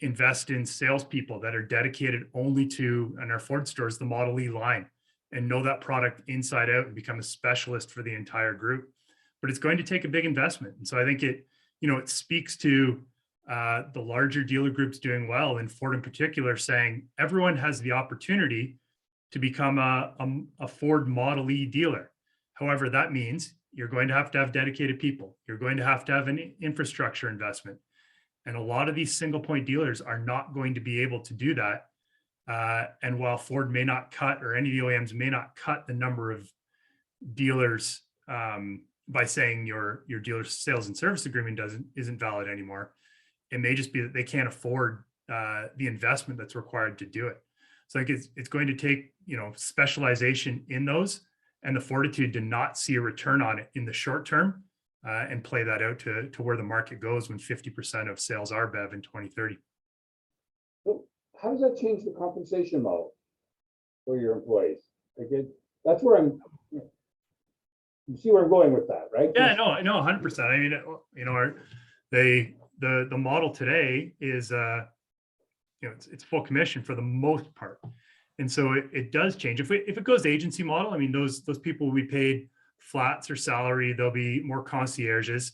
invest in salespeople that are dedicated only to, in our Ford stores, the Model E line, and know that product inside out and become a specialist for the entire group. But it's going to take a big investment. And so I think it speaks to the larger dealer groups doing well, and Ford in particular saying everyone has the opportunity to become a Ford Model E dealer. However, that means you're going to have dedicated people. You're going to have an infrastructure investment. And a lot of these single point dealers are not going to be able to do that. And while Ford may not cut, or any of the OEMs may not cut the number of dealers by saying your dealer sales and service agreement isn't valid anymore, it may just be that they can't afford the investment that's required to do it. So like it's going to take, specialization in those, and the fortitude to not see a return on it in the short term, and play that out to where the market goes when 50% of sales are BEV in 2030. So how does that change the compensation model for your employees? That's where you see where I'm going with that, right? Yeah, no, 100%. I mean, the model today is, it's full commission for the most part. And so it does change. If it goes agency model, I mean, those people will be paid flats or salary, there'll be more concierges.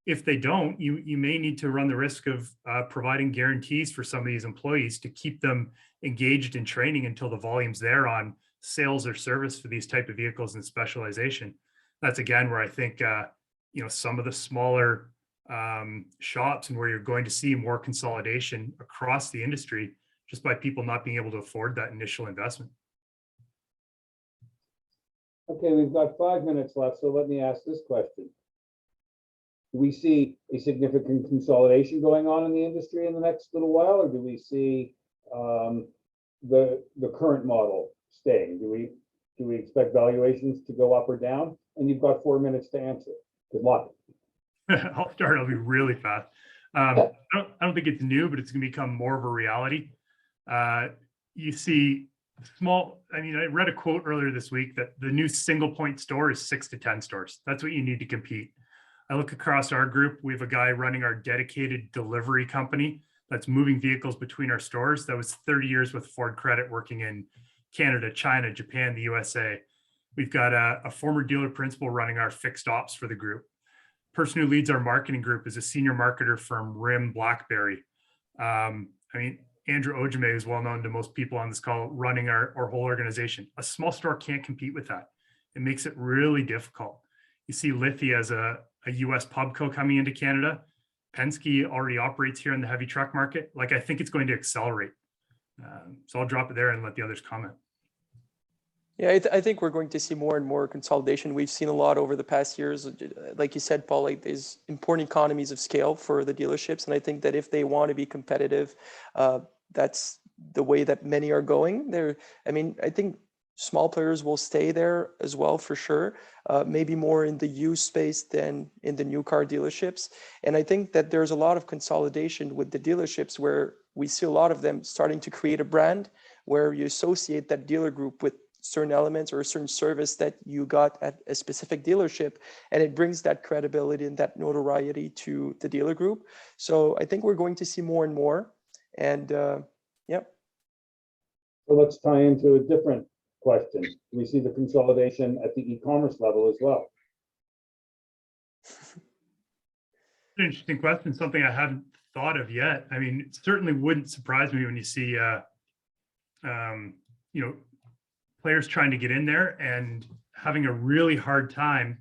If they don't, you may need to run the risk of providing guarantees for some of these employees to keep them engaged in training until the volume's there on sales or service for these type of vehicles and specialization. That's again where I think some of the smaller shops, and where you're going to see more consolidation across the industry just by people not being able to afford that initial investment. Okay, we've got 5 minutes left, so let me ask this question. Do we see a significant consolidation going on in the industry in the next little while, or do we see the current model staying? Do we expect valuations to go up or down? And you've got 4 minutes to answer. Good luck. I'll start. I'll be really fast. I don't think it's new, but it's going to become more of a reality. You see I read a quote earlier this week that the new single point store is 6 to 10 stores. That's what you need to compete. I look across our group, we have a guy running our dedicated delivery company that's moving vehicles between our stores. That was 30 years with Ford Credit, working in Canada, China, Japan, the USA. We've got a former dealer principal running our fixed ops for the group. Person who leads our marketing group is a senior marketer from RIM BlackBerry. Andrew Ojime is well known to most people on this call, running our whole organization. A small store can't compete with that. It makes it really difficult. You see Lithia as a US pubco coming into Canada. Penske already operates here in the heavy truck market. I think it's going to accelerate. So I'll drop it there and let the others comment. Yeah, I think we're going to see more and more consolidation. We've seen a lot over the past years. Like you said, Paul, there's important economies of scale for the dealerships. And I think that if they want to be competitive, that's the way that many are going. I think small players will stay there as well, for sure. Maybe more in the used space than in the new car dealerships. And I think that there's a lot of consolidation with the dealerships, where we see a lot of them starting to create a brand where you associate that dealer group with certain elements or a certain service that you got at a specific dealership, and it brings that credibility and that notoriety to the dealer group. So I think we're going to see more and more. And yeah. So let's tie into a different question. We see the consolidation at the e-commerce level as well. Interesting question, something I haven't thought of yet. I mean, it certainly wouldn't surprise me when you see players trying to get in there and having a really hard time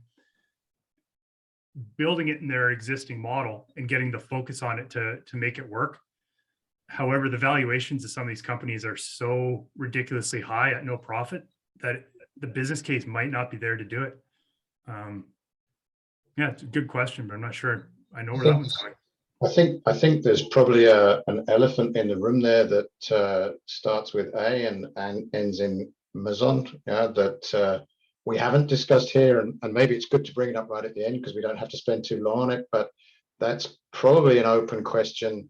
building it in their existing model and getting the focus on it to make it work. However, the valuations of some of these companies are so ridiculously high at no profit that the business case might not be there to do it. Yeah, it's a good question, but I'm not sure I know where that one's going. I think there's probably an elephant in the room there that starts with A and ends in Maison. Yeah, that we haven't discussed here, and maybe it's good to bring it up right at the end because we don't have to spend too long on it. But that's probably an open question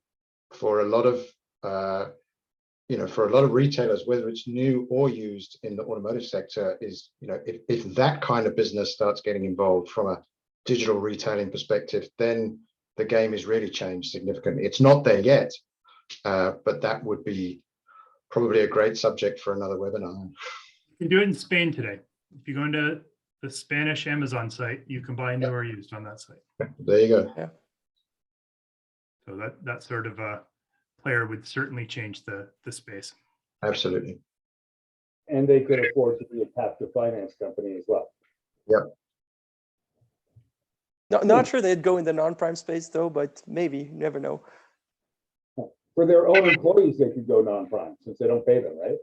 for a lot of for a lot of retailers, whether it's new or used in the automotive sector. Is if that kind of business starts getting involved from a digital retailing perspective, then the game is really changed significantly. It's not there yet, but that would be probably a great subject for another webinar. You can do it in Spain today. If you go into the Spanish Amazon site, you can buy new or used on that site. There you go. Yeah. So that sort of a player would certainly change the space. Absolutely. And they could afford to be a captive finance company as well. Yep. Not sure they'd go in the non-prime space though, but maybe, you never know. For their own employees, they could go non-prime since they don't pay them, right?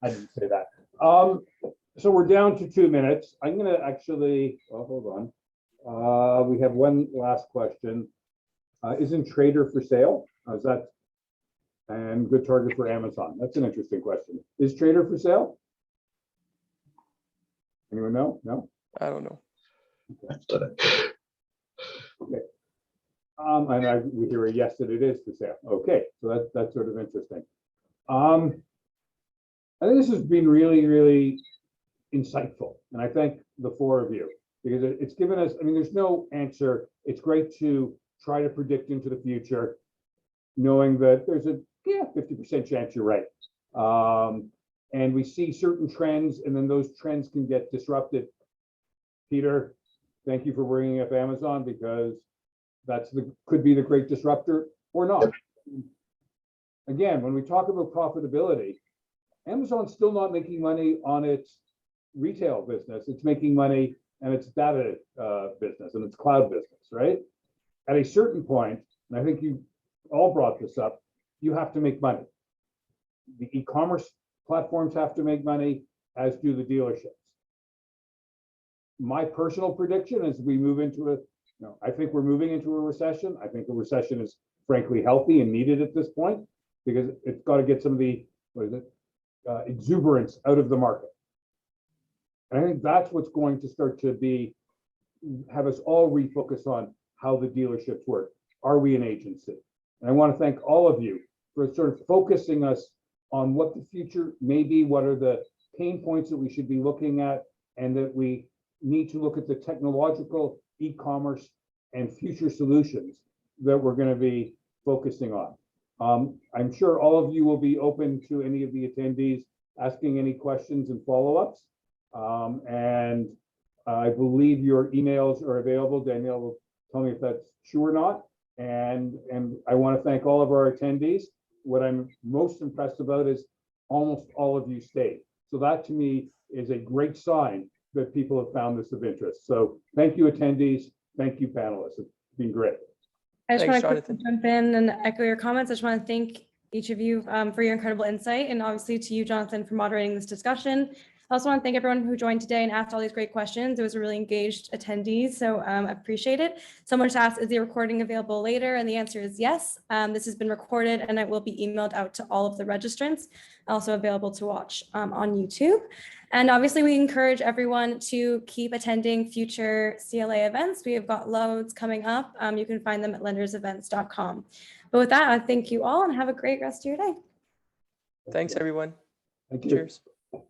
I didn't say that. So we're down to 2 minutes. I'm going to actually, hold on. We have one last question. Isn't Trader for sale? Is that, and good target for Amazon? That's an interesting question. Is Trader for sale? Anyone know? No? I don't know. Okay. And we hear a yes that it is for sale. Okay, so that's sort of interesting. I think this has been really, really insightful, and I thank the four of you because it's given us. I mean, there's no answer. It's great to try to predict into the future, knowing that there's a 50% chance you're right. And we see certain trends, and then those trends can get disrupted. Peter, thank you for bringing up Amazon because could be the great disruptor or not. Yep. Again, when we talk about profitability, Amazon's still not making money on its retail business. It's making money on its data business and its cloud business, right? At a certain point, and I think you all brought this up, you have to make money. The e-commerce platforms have to make money, as do the dealerships. My personal prediction is we move into I think we're moving into a recession. I think the recession is frankly healthy and needed at this point because it's got to get some of the exuberance out of the market. And I think that's what's going to start to have us all refocus on how the dealerships work. Are we an agency? And I want to thank all of you for sort of focusing us on what the future may be, what are the pain points that we should be looking at, and that we need to look at the technological, e-commerce, and future solutions that we're going to be focusing on. I'm sure all of you will be open to any of the attendees asking any questions and follow-ups. And I believe your emails are available. Danielle will tell me if that's true or not. And I want to thank all of our attendees. What I'm most impressed about is almost all of you stayed. So that to me is a great sign that people have found this of interest. So thank you, attendees. Thank you, panelists. It's been great. I just Thanks, want to Jonathan. jump in and echo your comments. I just want to thank each of you for your incredible insight, and obviously to you, Jonathan, for moderating this discussion. I also want to thank everyone who joined today and asked all these great questions. It was a really engaged attendees, so I appreciate it. Someone just asked, is the recording available later? And the answer is yes. This has been recorded and it will be emailed out to all of the registrants, also available to watch on YouTube. And obviously we encourage everyone to keep attending future CLA events. We have got loads coming up. You can find them at lendersevents.com. But with that, I thank you all and have a great rest of your day. Thanks, everyone. Thank you. Cheers.